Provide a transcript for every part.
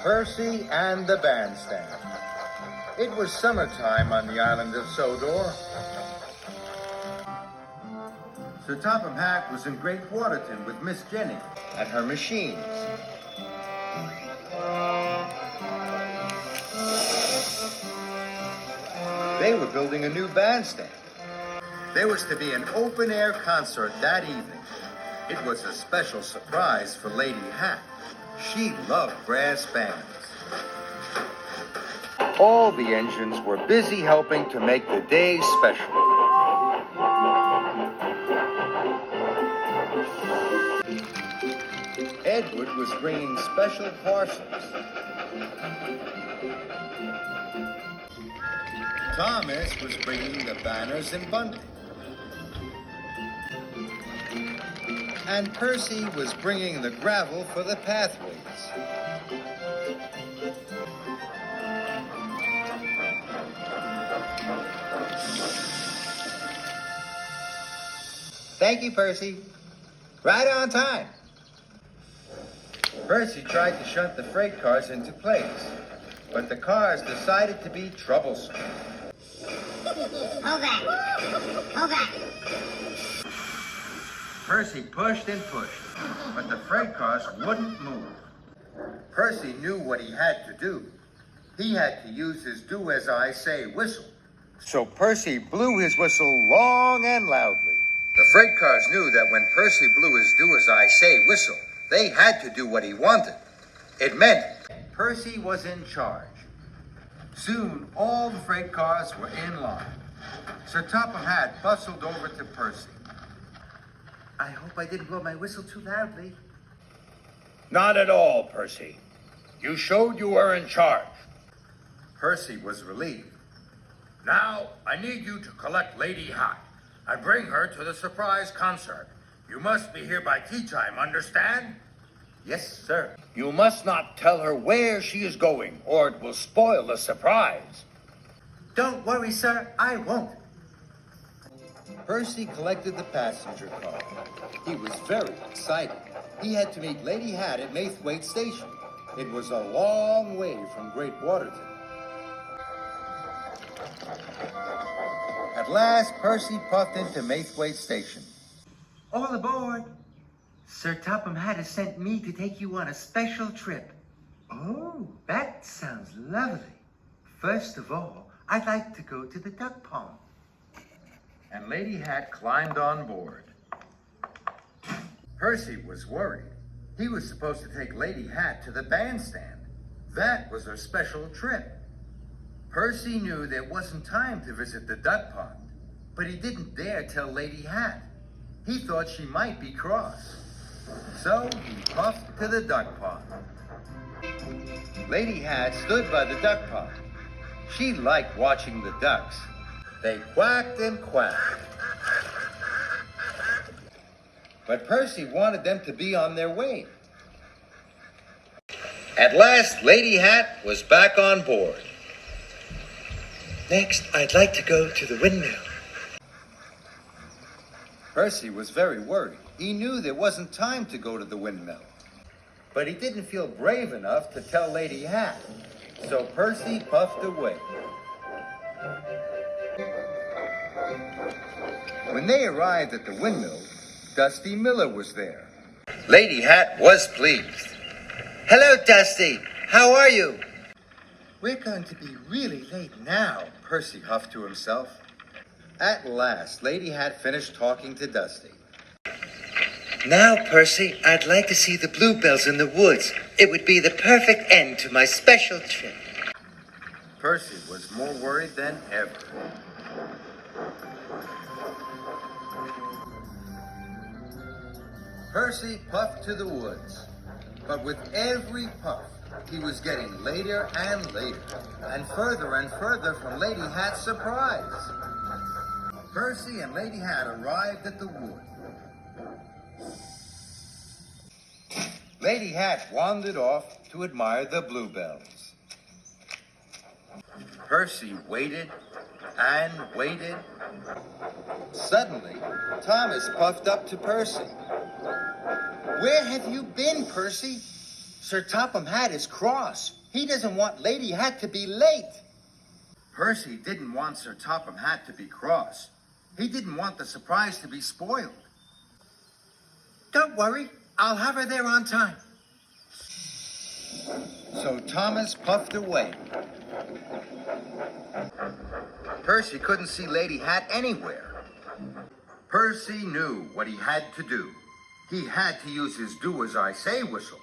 Percy and the Bandstand. It was summertime on the island of Sodor. Sir Topham Hatt was in Great Waterton with Miss Jenny at her machines. They were building a new bandstand. There was to be an open-air concert that evening. It was a special surprise for Lady Hatt. She loved brass bands. All the engines were busy helping to make the day special. Edward was bringing special parcels. Thomas was bringing the banners and bunting. And Percy was bringing the gravel for the pathways. Thank you, Percy. Right on time. Percy tried to shunt the freight cars into place, but the cars decided to be troublesome. Hold back. Hold back. Percy pushed and pushed, but the freight cars wouldn't move. Percy knew what he had to do. He had to use his do-as-I-say whistle. So Percy blew his whistle long and loudly. The freight cars knew that when Percy blew his do-as-I-say whistle, they had to do what he wanted. It meant Percy was in charge. Soon, all the freight cars were in line. Sir Topham Hatt bustled over to Percy. I hope I didn't blow my whistle too loudly. Not at all, Percy. You showed you were in charge. Percy was relieved. Now, I need you to collect Lady Hatt and bring her to the surprise concert. You must be here by tea time, understand? Yes, sir. You must not tell her where she is going, or it will spoil the surprise. Don't worry, sir. I won't. Percy collected the passenger car. He was very excited. He had to meet Lady Hatt at Maithwaite Station. It was a long way from Great Waterton. At last, Percy puffed into Maithwaite Station. All aboard. Sir Topham Hatt has sent me to take you on a special trip. Oh, that sounds lovely. First of all, I'd like to go to the duck pond. And Lady Hatt climbed on board. Percy was worried. He was supposed to take Lady Hatt to the bandstand. That was her special trip. Percy knew there wasn't time to visit the duck pond, but he didn't dare tell Lady Hatt. He thought she might be cross. So he puffed to the duck pond. Lady Hatt stood by the duck pond. She liked watching the ducks. They quacked and quacked. But Percy wanted them to be on their way. At last, Lady Hatt was back on board. Next, I'd like to go to the windmill. Percy was very worried. He knew there wasn't time to go to the windmill. But he didn't feel brave enough to tell Lady Hatt. So Percy puffed away. When they arrived at the windmill, Dusty Miller was there. Lady Hatt was pleased. Hello, Dusty. How are you? We're going to be really late now, Percy huffed to himself. At last, Lady Hatt finished talking to Dusty. Now, Percy, I'd like to see the bluebells in the woods. It would be the perfect end to my special trip. Percy was more worried than ever. Percy puffed to the woods, but with every puff, he was getting later and later, and further from Lady Hatt's surprise. Percy and Lady Hatt arrived at the wood. Lady Hatt wandered off to admire the bluebells. Percy waited and waited. Suddenly, Thomas puffed up to Percy. Where have you been, Percy? Sir Topham Hatt is cross. He doesn't want Lady Hat to be late. Percy didn't want Sir Topham Hatt to be cross. He didn't want the surprise to be spoiled. Don't worry, I'll have her there on time. So Thomas puffed away. Percy couldn't see Lady Hat anywhere. Percy knew what he had to do. He had to use his do-as-I-say whistle.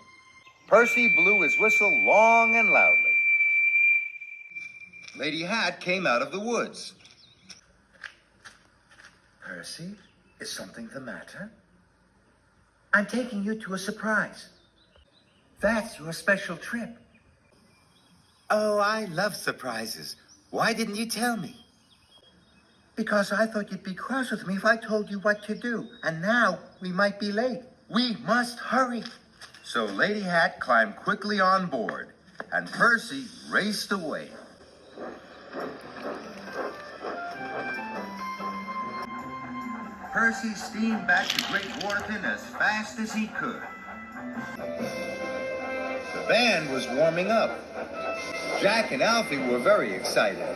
Percy blew his whistle long and loudly. Lady Hat came out of the woods. Percy, is something the matter? I'm taking you to a surprise. That's your special trip. Oh, I love surprises. Why didn't you tell me? Because I thought you'd be cross with me if I told you what to do. And now we might be late. We must hurry. So Lady Hat climbed quickly on board, and Percy raced away. Percy steamed back to Great Waterton as fast as he could. The band was warming up. Jack and Alfie were very excited.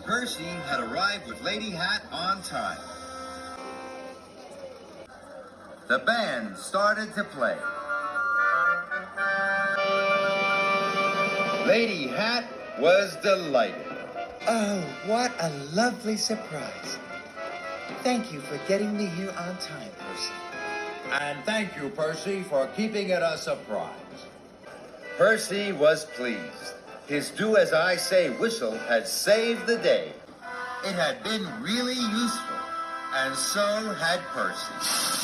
Percy had arrived with Lady Hat on time. The band started to play. Lady Hat was delighted. Oh, what a lovely surprise. Thank you for getting me here on time, Percy. And thank you, Percy, for keeping it a surprise. Percy was pleased. His do-as-I-say whistle had saved the day. It had been really useful, and so had Percy.